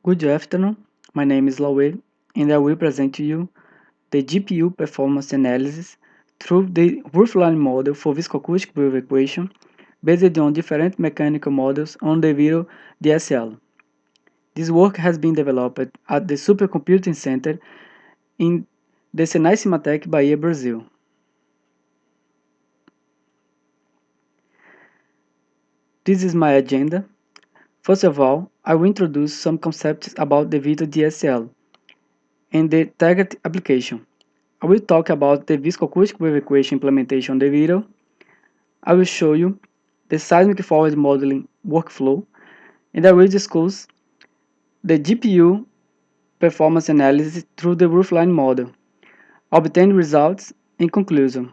Good afternoon, my name is Lauê and I will present to you the GPU performance analysis through the roofline model for viscoacoustic wave equation based on different mechanical models on the video DSL. This work has been developed at the Supercomputing Center in the Senai Cimatec, Bahia, Brazil. This is my agenda. First of all, I will introduce some concepts about the video DSL and the target application. I will talk about the viscoacoustic wave equation implementation on the video. I will show you the seismic forward modeling workflow, and I will discuss the GPU performance analysis through the roofline model, obtain results in conclusion.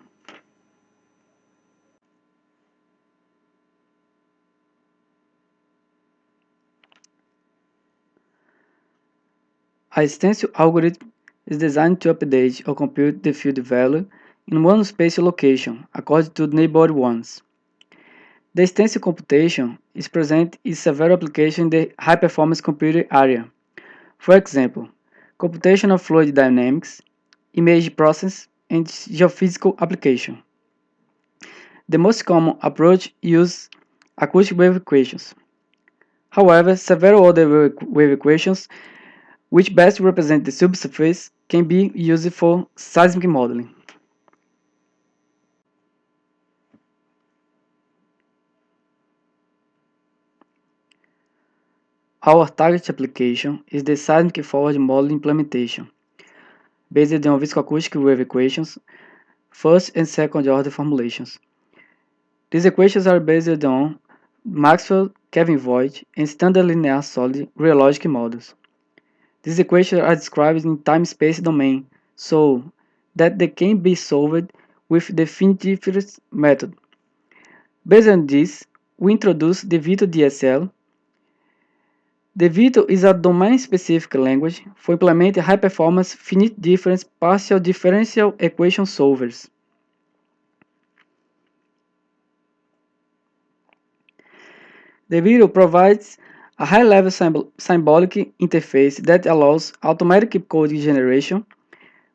A stencil algorithm is designed to update or compute the field value in one spatial location according to the neighboring ones. The stencil computation is present in several applications in the high-performance computing area. For example, computational fluid dynamics, image processing, and geophysical application. The most common approach uses acoustic wave equations. However, several other wave equations which best represent the subsurface can be used for seismic modeling. Our target application is the seismic forward model implementation, based on viscoacoustic wave equations, first and second order formulations. These equations are based on Maxwell, Kelvin Voigt, and standard linear solid rheologic models. These equations are described in time-space domain so that they can be solved with the finite difference method. Based on this, we introduce the Vito DSL. The Vito is a domain-specific language for implementing high-performance finite difference partial differential equation solvers. The Vito provides a high-level symbolic interface that allows automatic code generation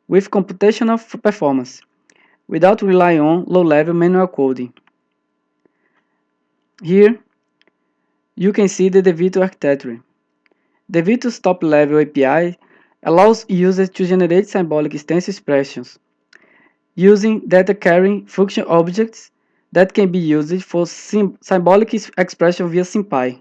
with computational performance, without relying on low-level manual coding. Here, you can see the DeVito architecture. DeVito's top-level API allows users to generate symbolic stencil expressions using data-carrying function objects that can be used for symbolic expression via SymPy.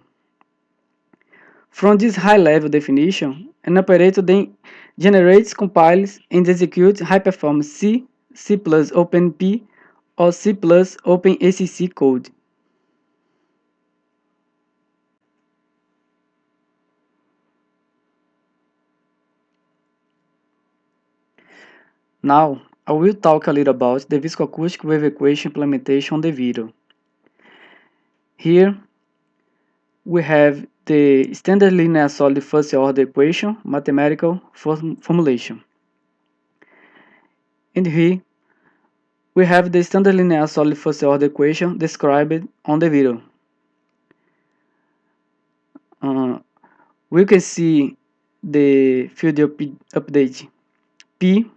From this high-level definition, an operator then generates, compiles, and executes high-performance C, C++ OpenP, or C++ OpenACC code. Now, I will talk a little about the viscoacoustic wave equation implementation on the video. Here, we have the standard linear solid first order equation mathematical formulation. And here, we have the standard linear solid first order equation described on the video. We can see the field update P.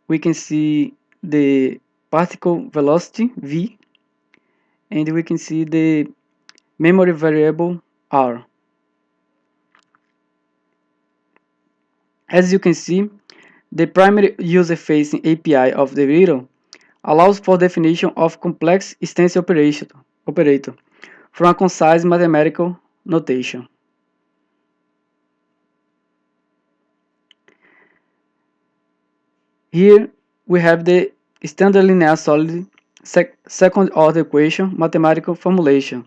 We can see the particle velocity V, and we can see the memory variable R. As you can see, the primary user-facing API of the video allows for definition of complex stencil operator from a concise mathematical notation. Here we have the standard linear solid second order equation mathematical formulation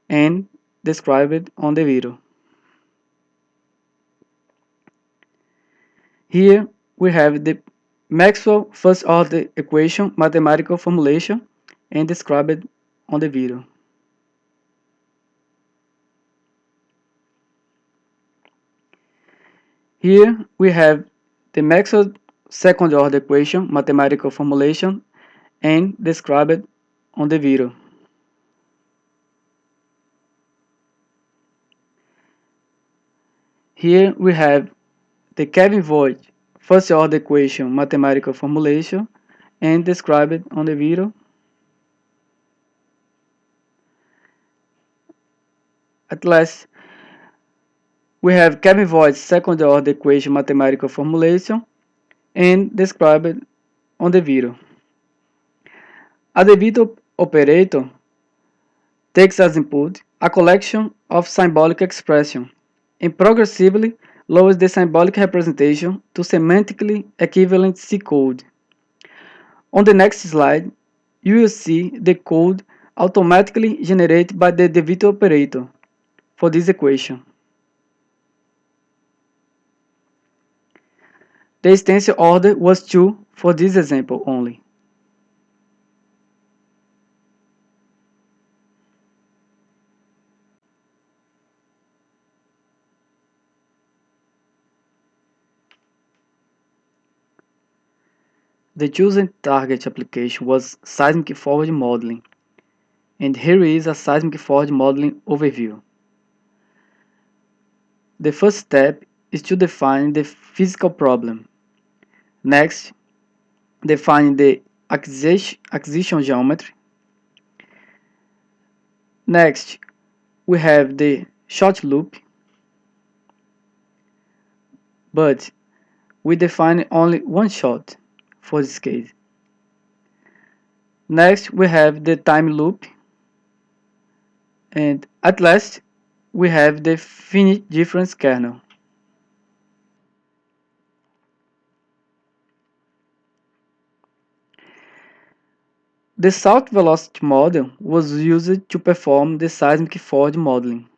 and described on the video. Here we have the Maxwell first order equation mathematical formulation and described on the video. Here we have the Maxwell second order equation mathematical formulation and described on the video. Here we have the Kelvin-Voigt first-order equation mathematical formulation and described on the video. At last, we have Kelvin-Voigt's second-order equation mathematical formulation and described on the video. A De Vito operator takes as input a collection of symbolic expression and progressively lowers the symbolic representation to semantically equivalent C code. On the next slide, you will see the code automatically generated by the De Vito operator for this equation. The stencil order was 2 for this example only. The chosen target application was seismic forward modeling, and here is a seismic forward modeling overview. The first step is to define the physical problem. Next, define the acquisition geometry. Next, we have the shot loop, but we define only one shot for this case. Next, we have the time loop, and at last, we have the finite difference kernel. The salt velocity model was used to perform the seismic forward modeling.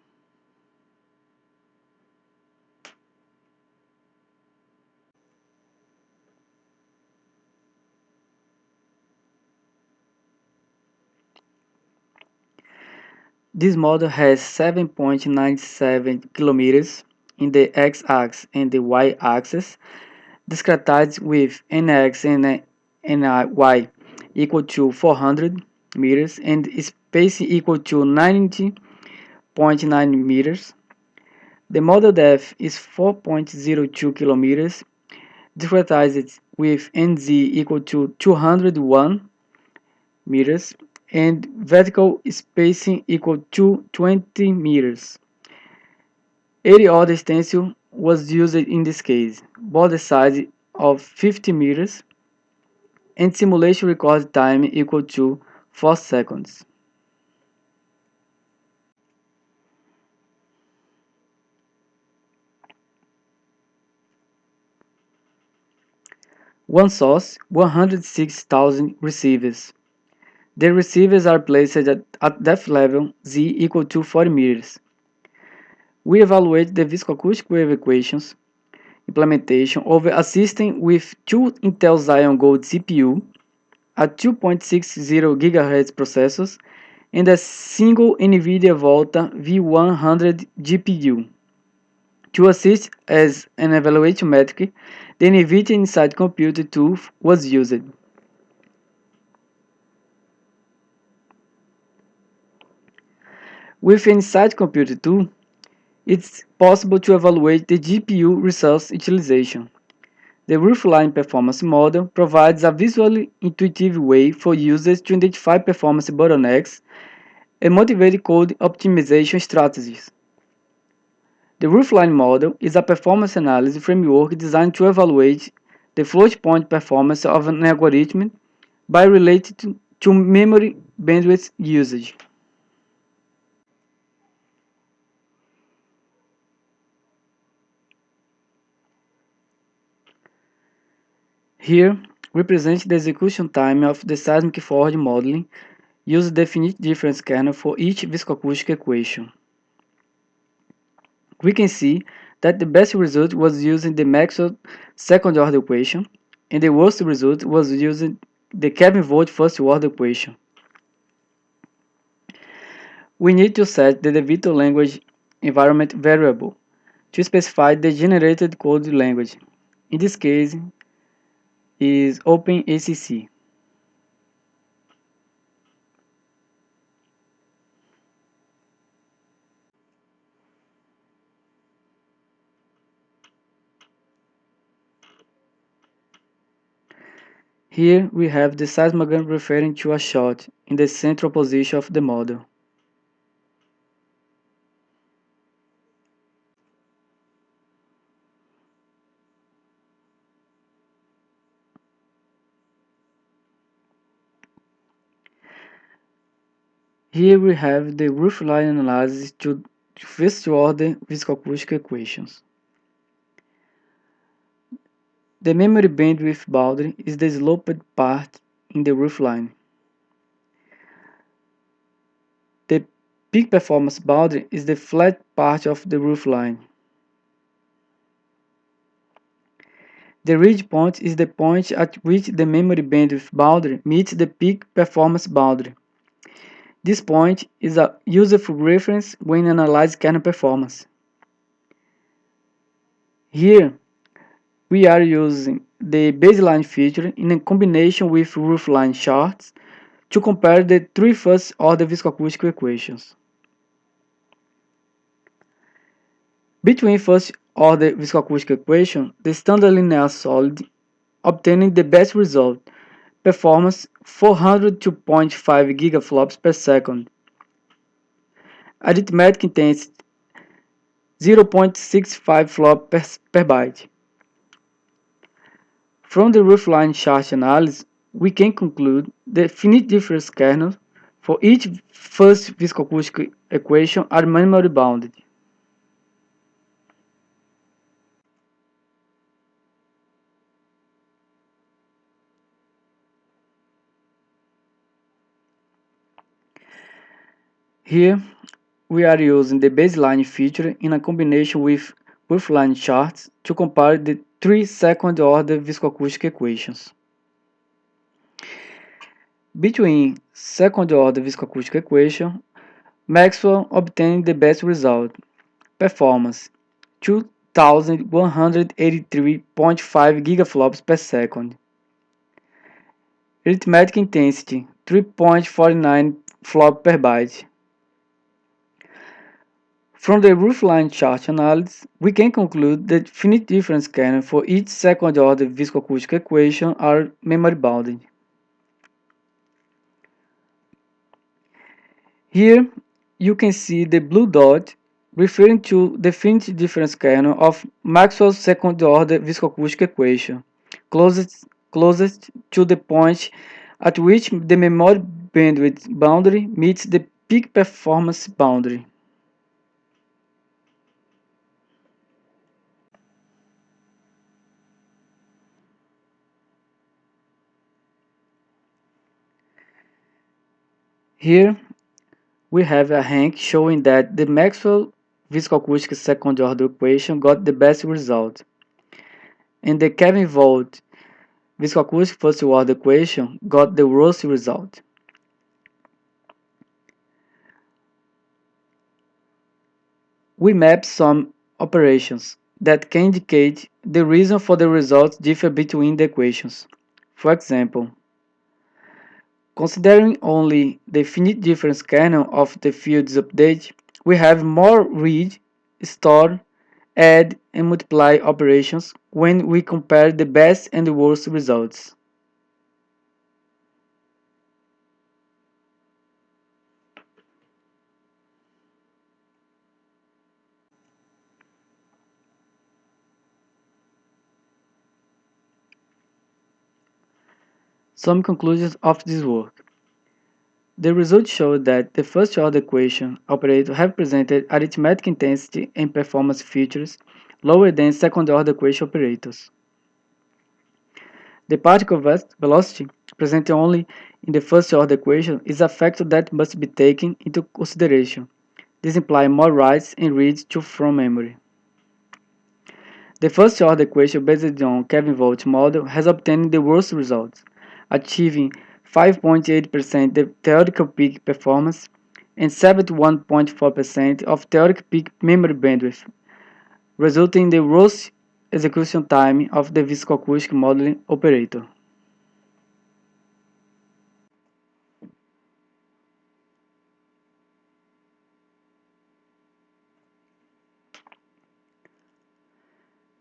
This model has 7.97 kilometers in the x-axis and the y-axis, discretized with nx and ny equal to 400 meters and spacing equal to 90.9 meters. The model depth is 4.02 kilometers, discretized with nz equal to 201 meters and vertical spacing equal to 20 meters. 80 order stencil was used in this case, border size of 50 meters, and simulation record time equal to 4 seconds. One source, 106,000 receivers. The receivers are placed at depth level z equal to 40 meters. We evaluate the viscoacoustic wave equations implementation over a system with two Intel Xeon Gold CPU, a 2.60 GHz processors, and a single NVIDIA Volta V100 GPU. To assist as an evaluation metric, the NVIDIA Inside Compute tool was used. With Inside Compute tool, it's possible to evaluate the GPU resource utilization. The roofline performance model provides a visually intuitive way for users to identify performance bottlenecks and motivate code optimization strategies. The roofline model is a performance analysis framework designed to evaluate the float point performance of an algorithm by related to memory bandwidth usage. Here, represents the execution time of the seismic forward modeling using the finite difference kernel for each viscoacoustic equation. We can see that the best result was using the Maxwell second-order equation, and the worst result was using the Kelvin-Voigt first-order equation. We need to set the De Vito language environment variable to specify the generated code language. In this case, is OpenACC. Here we have the seismogram referring to a shot in the central position of the model. Here we have the roofline analysis to first-order viscoacoustic equations. The memory bandwidth boundary is the sloped part in the roofline. The peak performance boundary is the flat part of the roofline. The ridge point is the point at which the memory bandwidth boundary meets the peak performance boundary. This point is a useful reference when analyzing kernel performance. Here, we are using the baseline feature in a combination with roofline charts to compare the three first-order viscoacoustic equations. Between first-order viscoacoustic equation, the standard linear solid obtaining the best result, performance 402.5 gigaflops per second, arithmetic intensity 0.65 flop per byte. From the roofline chart analysis, we can conclude the finite difference kernels for each first viscoacoustic equation are memory bounded. Here, we are using the baseline feature in a combination with roofline charts to compare the three second-order viscoacoustic equations. Between second-order viscoacoustic equation, Maxwell obtained the best result, performance 2183.5 gigaflops per second, arithmetic intensity 3.49 flop per byte. From the roofline chart analysis, we can conclude that finite difference kernel for each second-order viscoacoustic equation are memory bounded. Here, you can see the blue dot referring to the finite difference kernel of Maxwell's second-order viscoacoustic equation, closest to the point at which the memory bandwidth boundary meets the peak performance boundary. Here, we have a rank showing that the Maxwell viscoacoustic second-order equation got the best result, and the Kelvin-Volt viscoacoustic first-order equation got the worst result. We map some operations that can indicate the reason for the results differ between the equations. For example, considering only the finite difference kernel of the fields update, we have more read, store, add, and multiply operations when we compare the best and the worst results. Some conclusions of this work. The results show that the first-order equation operator have presented arithmetic intensity and performance features lower than second-order equation operators. The particle velocity present only in the first-order equation is a factor that must be taken into consideration. This implies more writes and reads to from memory. The first-order equation based on Kelvin-Volt model has obtained the worst results, achieving 5.8% the theoretical peak performance and 71.4% of theoretical peak memory bandwidth, resulting in the worst execution time of the viscoacoustic modeling operator.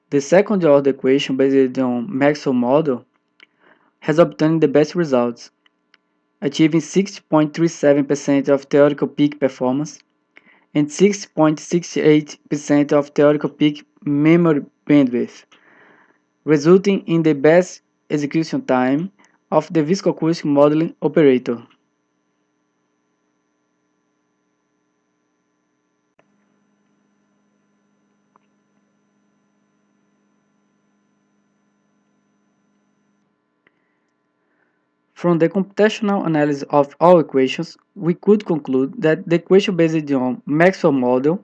The second-order equation based on Maxwell model has obtained the best results, achieving 6.37% of theoretical peak performance and 6.68% of theoretical peak memory bandwidth, resulting in the best execution time of the viscoacoustic modeling operator. From the computational analysis of all equations, we could conclude that the equation based on Maxwell model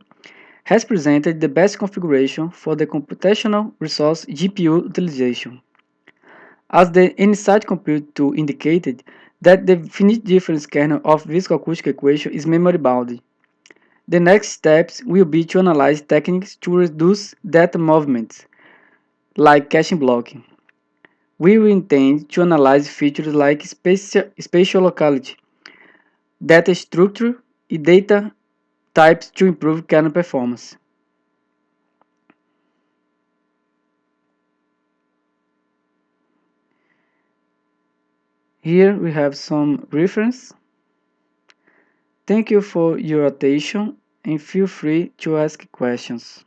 has presented the best configuration for the computational resource GPU utilization. As the Insight Compute tool indicated that the finite difference kernel of viscoacoustic equation is memory bound. The next steps will be to analyze techniques to reduce data movements, like caching blocking. We will intend to analyze features like spatial locality, data structure, and data types to improve kernel performance. Here we have some reference. Thank you for your attention and feel free to ask questions.